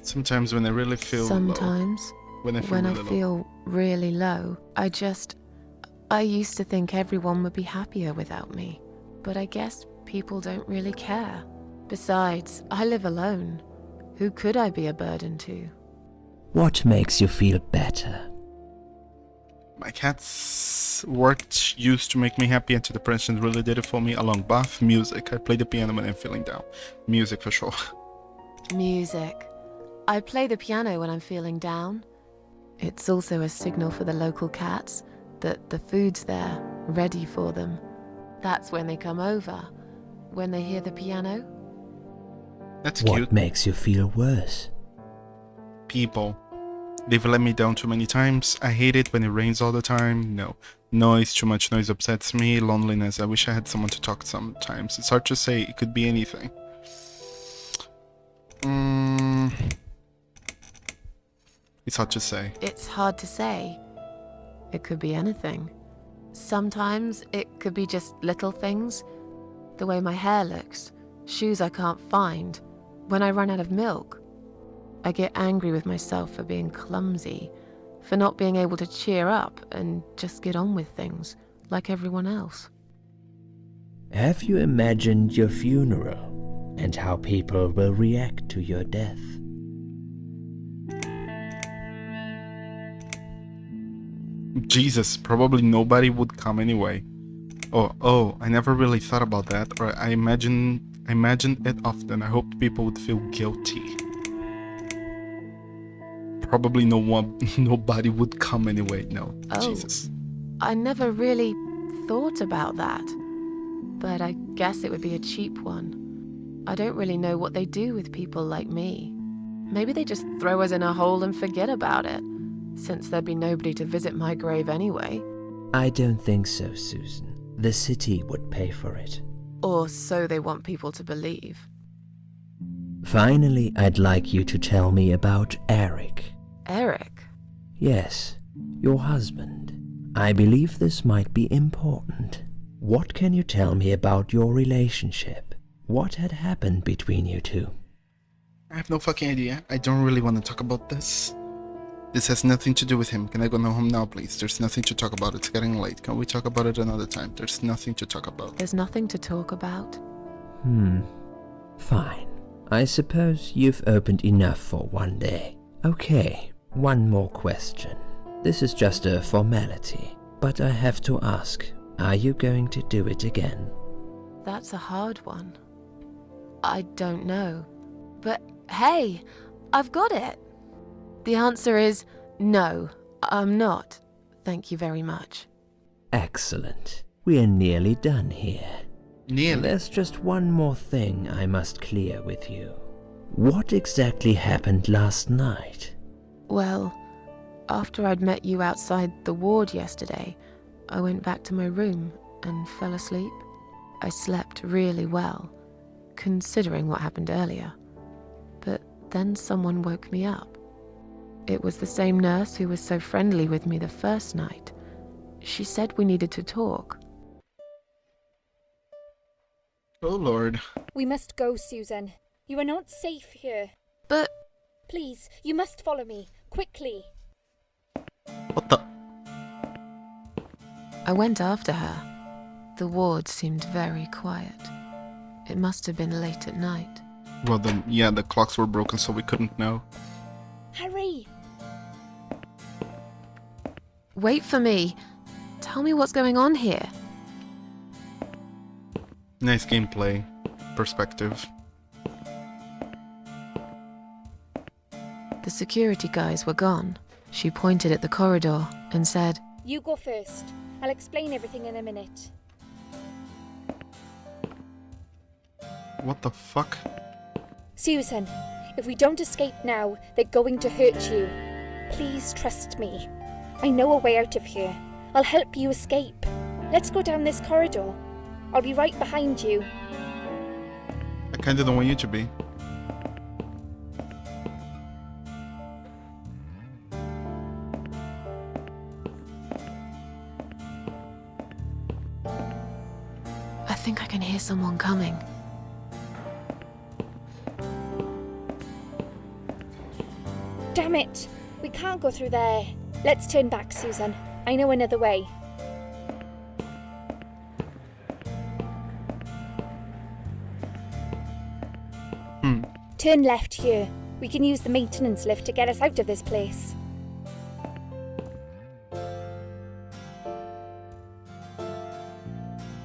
Sometimes when I really feel Sometimes, low. When I really low. feel really low, I used to think everyone would be happier without me. But I guess people don't really care. Besides, I live alone. Who could I be a burden to? What makes you feel better? My cats used to make me happy. Antidepressants really did it for me. Along bath, music. I play the piano when I'm feeling down. Music for sure. Music. I play the piano when I'm feeling down. It's also a signal for the local cats that the food's there, ready for them. That's when they come over, when they hear the piano. That's What cute. makes you feel worse? People. They've let me down too many times. I hate it when it rains all the time. No. Noise, too much noise upsets me. Loneliness, I wish I had someone to talk to sometimes. It's hard to say, it could be anything. It's hard to say. It's hard to say. It could be anything. Sometimes it could be just little things. The way my hair looks, shoes I can't find, when I run out of milk. I get angry with myself for being clumsy, for not being able to cheer up and just get on with things, like everyone else. Have you imagined your funeral and how people will react to your death? Jesus, probably nobody would come anyway. Oh, I never really thought about that, or I imagine it often. I hoped people would feel guilty. Probably nobody would come anyway. No, Oh. Jesus. I never really thought about that, but I guess it would be a cheap one. I don't really know what they do with people like me. Maybe they just throw us in a hole and forget about it, since there'd be nobody to visit my grave anyway. I don't think so, Susan. The city would pay for it. Or so they want people to believe. Finally, I'd like you to tell me about Eric. Eric? Yes, your husband. I believe this might be important. What can you tell me about your relationship? What had happened between you two? I have no fucking idea. I don't really want to talk about this. This has nothing to do with him. Can I go home now, please? There's nothing to talk about. It's getting late. Can we talk about it another time? There's nothing to talk about. There's nothing to talk about? Fine. I suppose you've opened enough for one day. Okay, one more question. This is just a formality, but I have to ask, are you going to do it again? That's a hard one. I don't know. But hey, I've got it. The answer is no, I'm not. Thank you very much. Excellent. We're nearly done here. Nearly. There's just one more thing I must clear with you. What exactly happened last night? Well, after I'd met you outside the ward yesterday, I went back to my room and fell asleep. I slept really well, considering what happened earlier. But then someone woke me up. It was the same nurse who was so friendly with me the first night. She said we needed to talk. Oh, Lord. We must go, Susan. You are not safe here. But Please, you must follow me. Quickly. What the? I went after her. The ward seemed very quiet. It must have been late at night. Well, then, yeah, the clocks were broken, so we couldn't know. Hurry! Wait for me. Tell me what's going on here. Nice gameplay. Perspective. The security guys were gone. She pointed at the corridor and said, You go first. I'll explain everything in a minute. What the fuck? Susan, if we don't escape now, they're going to hurt you. Please trust me. I know a way out of here. I'll help you escape. Let's go down this corridor. I'll be right behind you. I kinda don't want you to be. I think I can hear someone coming. Damn it! We can't go through there. Let's turn back, Susan. I know another way. Turn left here. We can use the maintenance lift to get us out of this place.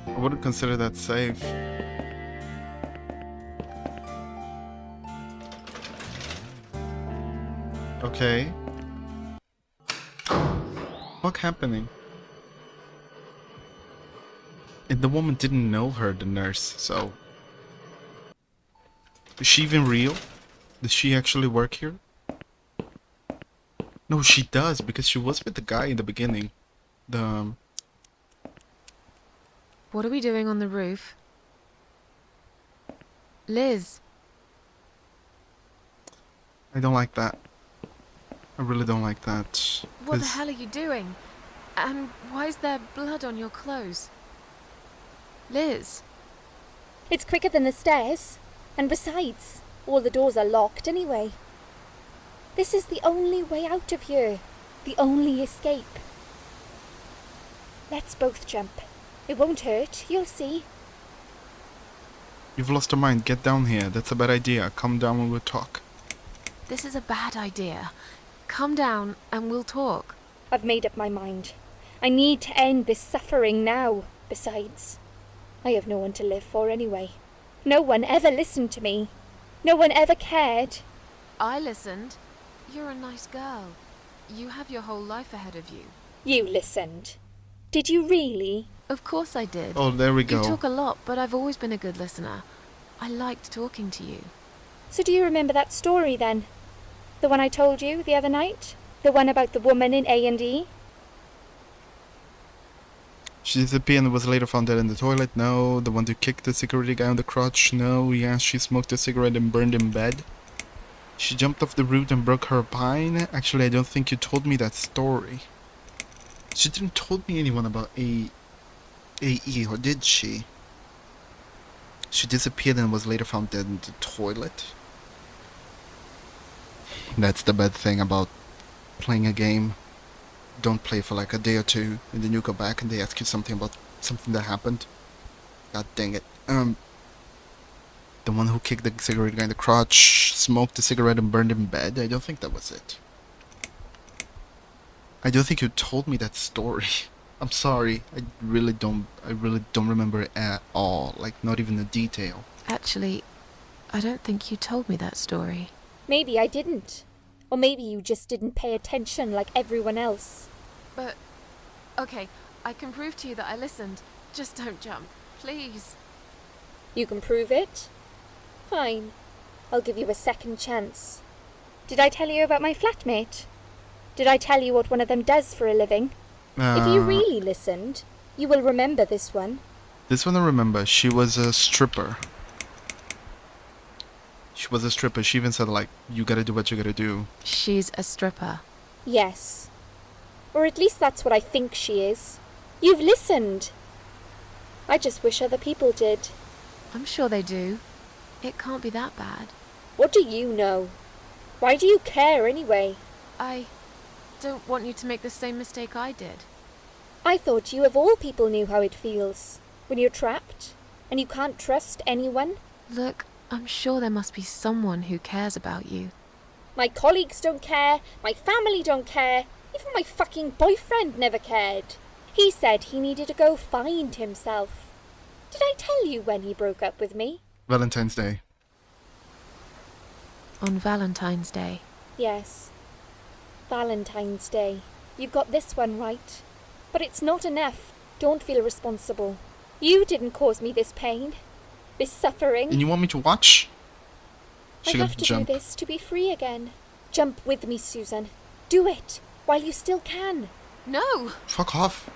I wouldn't consider that safe. Okay. What's happening? And the woman didn't know her, the nurse, so... Is she even real? Does she actually work here? No, she does, because she was with the guy in the beginning. The... What are we doing on the roof? Liz, I don't like that. I really don't like that. what the 'cause hell are you doing? And why is there blood on your clothes? Liz, It's quicker than the stairs. And besides, all the doors are locked anyway. This is the only way out of here. The only escape. Let's both jump. It won't hurt, you'll see. You've lost your mind. Get down here. That's a bad idea. Come down and we'll talk. this is a bad idea. Come down and we'll talk. I've made up my mind. I need to end this suffering now. Besides, I have no one to live for anyway. No one ever listened to me. No one ever cared. I listened. You're a nice girl. You have your whole life ahead of you. You listened. Did you really? Of course I did. Oh, there we go. You talk a lot, but I've always been a good listener. I liked talking to you. So do you remember that story then? The one I told you the other night? The one about the woman in A&E? She disappeared and was later found dead in the toilet. No. The one who kicked the security guy on the crotch. No. Yeah, she smoked a cigarette and burned in bed. She jumped off the roof and broke her spine. Actually, I don't think you told me that story. She didn't told me anyone about AE, or did she? She disappeared and was later found dead in the toilet. That's the bad thing about playing a game. Don't play for like a day or two, and then you go back and they ask you something about something that happened. God dang it. The one who kicked the cigarette guy in the crotch, smoked the cigarette and burned in bed. I don't think that was it. I don't think you told me that story. I'm sorry. I really don't remember it at all. Like, not even a detail. Actually, I don't think you told me that story. Maybe I didn't. Or maybe you just didn't pay attention like everyone else. But, okay, I can prove to you that I listened. Just don't jump, please. You can prove it? Fine. I'll give you a second chance. Did I tell you about my flatmate? Did I tell you what one of them does for a living? If you really listened, you will remember this one. This one I remember. She was a stripper. She was a stripper. She even said, like, you gotta do what you gotta do. She's a stripper. Yes. Or at least that's what I think she is. You've listened. I just wish other people did. I'm sure they do. It can't be that bad. What do you know? Why do you care anyway? I don't want you to make the same mistake I did. I thought you of all people knew how it feels. When you're trapped, and you can't trust anyone. Look, I'm sure there must be someone who cares about you. My colleagues don't care, my family don't care, even my fucking boyfriend never cared. He said he needed to go find himself. Did I tell you when he broke up with me? Valentine's Day. On Valentine's Day. Yes. Valentine's Day. You've got this one right. But it's not enough. Don't feel responsible. You didn't cause me this pain. This suffering. And you want me to watch? I have to do this to be free again. Jump with me, Susan. Do it while you still can. No! Fuck off.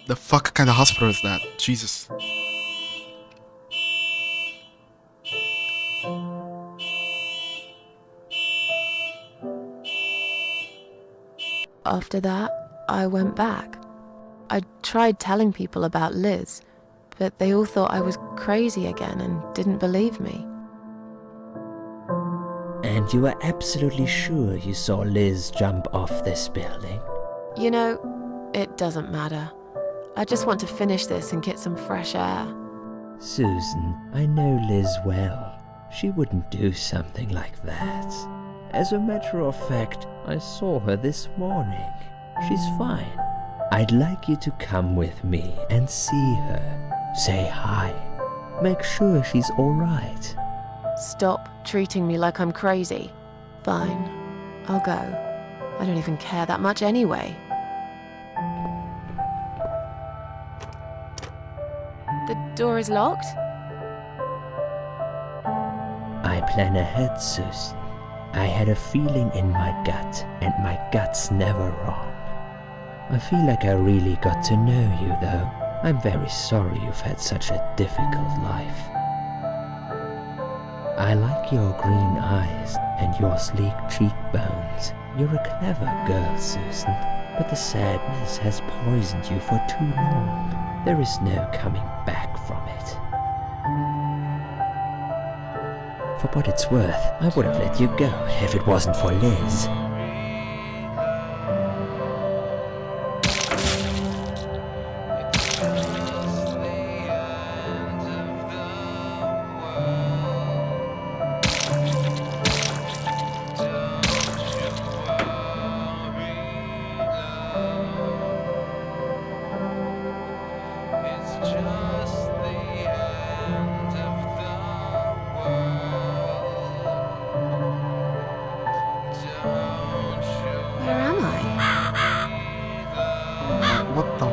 The fuck kind of hospital is that? Jesus. After that, I went back. I tried telling people about Liz, but they all thought I was crazy again and didn't believe me. And you were absolutely sure you saw Liz jump off this building? You know, it doesn't matter. I just want to finish this and get some fresh air. Susan, I know Liz well. She wouldn't do something like that. As a matter of fact, I saw her this morning. She's fine. I'd like you to come with me and see her. Say hi. Make sure she's alright. Stop treating me like I'm crazy. Fine, I'll go. I don't even care that much anyway. The door is locked? I plan ahead, Susan. I had a feeling in my gut, and my gut's never wrong. I feel like I really got to know you, though. I'm very sorry you've had such a difficult life. I like your green eyes and your sleek cheekbones. You're a clever girl, Susan, but the sadness has poisoned you for too long. There is no coming back from it. For what it's worth, I would have let you go if it wasn't for Liz. Where am I? What the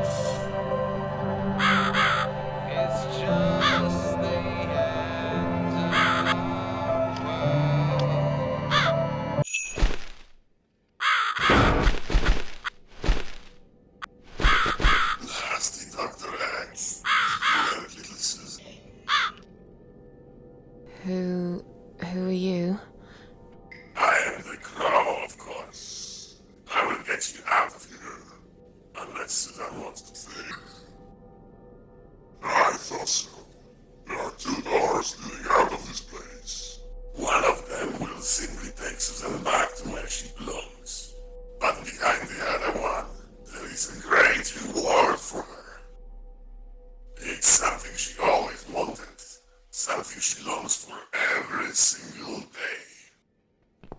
Nasty Dr. X. Little Susan. Who are you? I am the Crow, of course. I will get you out of here. Unless Susan wants to stay. I thought so. There are two doors leading out of this place. One of them will simply take Susan back to where she belongs. But behind the other one, there is a great reward for her. It's something she always wanted. Something she longs for every single day.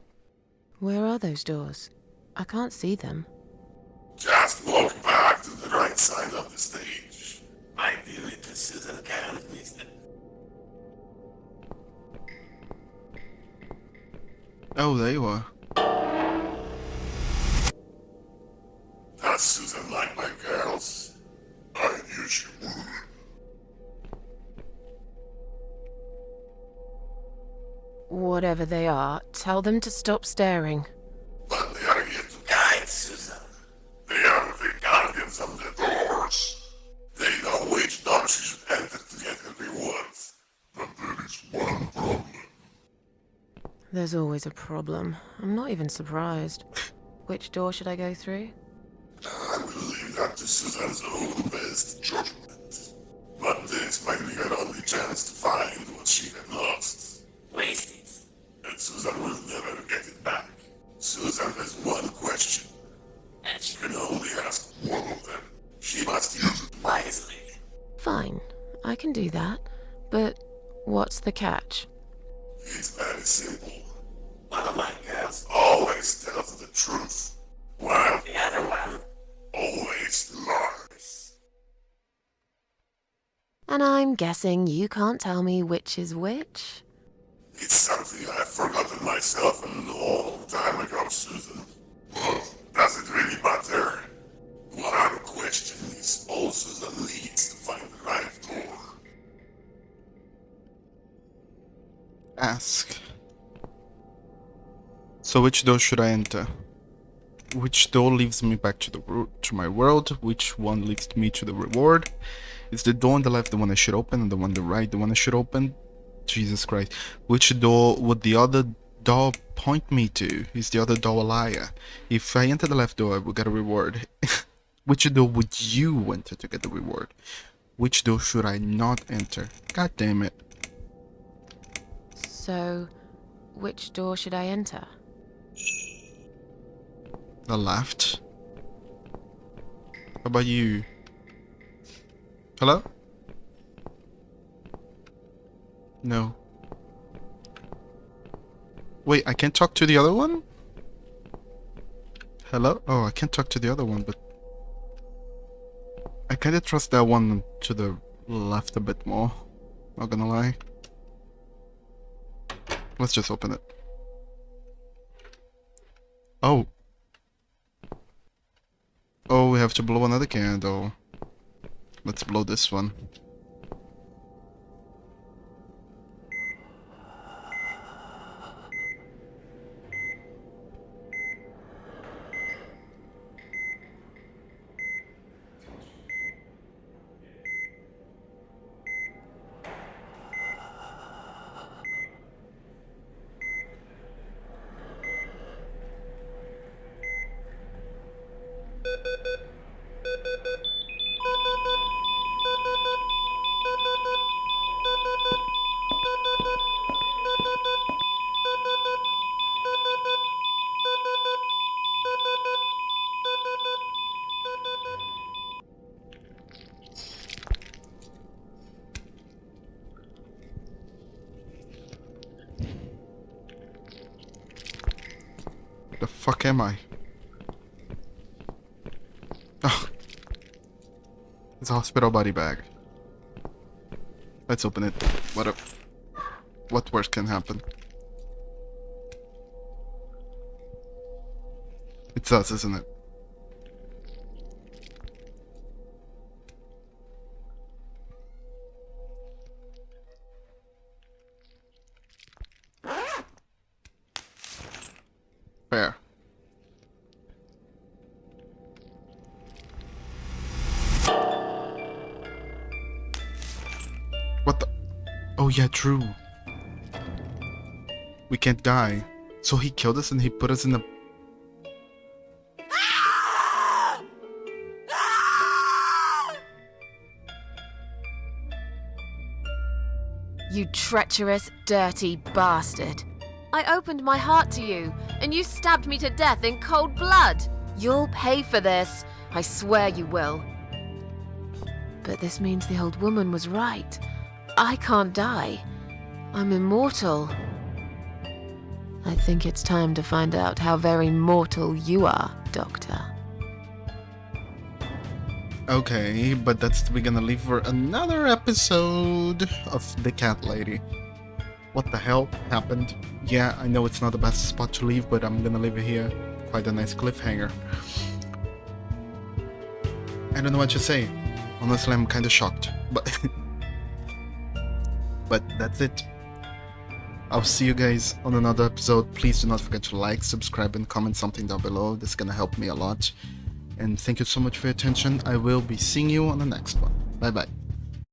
Where are those doors? I can't see them. Just walk back to the right side of the stage. My dear little Susan can't miss them. Oh, there you are. Does Susan like my girls? I knew she would. Whatever they are, tell them to stop staring. But they are here to guide Susan. They are the guardians of the doors. They know which door she should enter to get her rewards. But there is one problem. There's always a problem. I'm not even surprised. Which door should I go through? I will leave that to Susan's own best judgment. But this might be her only chance to find what she had lost. Waste it. And Susan will never get it back. Susan has one question. And she can only ask one of them. She must use it wisely. Fine, I can do that. But what's the catch? It's very simple. One of my girls always tells the truth, while the other one always lies. And I'm guessing you can't tell me which is which? It's something I've forgotten myself a long time ago, Susan. But does it really matter? One question is also the leads to find the right door. Ask. So which door should I enter? Which door leads me back to my world? Which one leads me to the reward? Is the door on the left the one I should open, and the one on the right the one I should open? Jesus Christ. Which door would the other door point me to? Is the other door a liar? If I enter the left door, I will get a reward. Which door would you enter to get the reward? Which door should I not enter? God damn it. So, which door should I enter? The left. How about you? Hello? No. Wait, I can't talk to the other one? Hello? Oh, I can't talk to the other one, but I kinda trust that one to the left a bit more. Not gonna lie. Let's just open it. Oh. Oh, we have to blow another candle. Let's blow this one. The fuck am I? Oh. It's a hospital body bag. Let's open it. What worse can happen? It's us, isn't it? Fair. What the? Oh yeah, true. We can't die. So he killed us and he put us in the... You treacherous, dirty bastard. I opened my heart to you, and you stabbed me to death in cold blood. You'll pay for this. I swear you will. But this means the old woman was right. I can't die. I'm immortal. I think it's time to find out how very mortal you are, Doctor. Okay, but we're gonna leave for another episode of The Cat Lady. What the hell happened? Yeah, I know it's not the best spot to leave, but I'm gonna leave it here. Quite a nice cliffhanger. I don't know what to say. Honestly, I'm kinda shocked. But that's it. I'll see you guys on another episode. Please do not forget to like, subscribe, and comment something down below. This is gonna help me a lot. And thank you so much for your attention. I will be seeing you on the next one. Bye bye.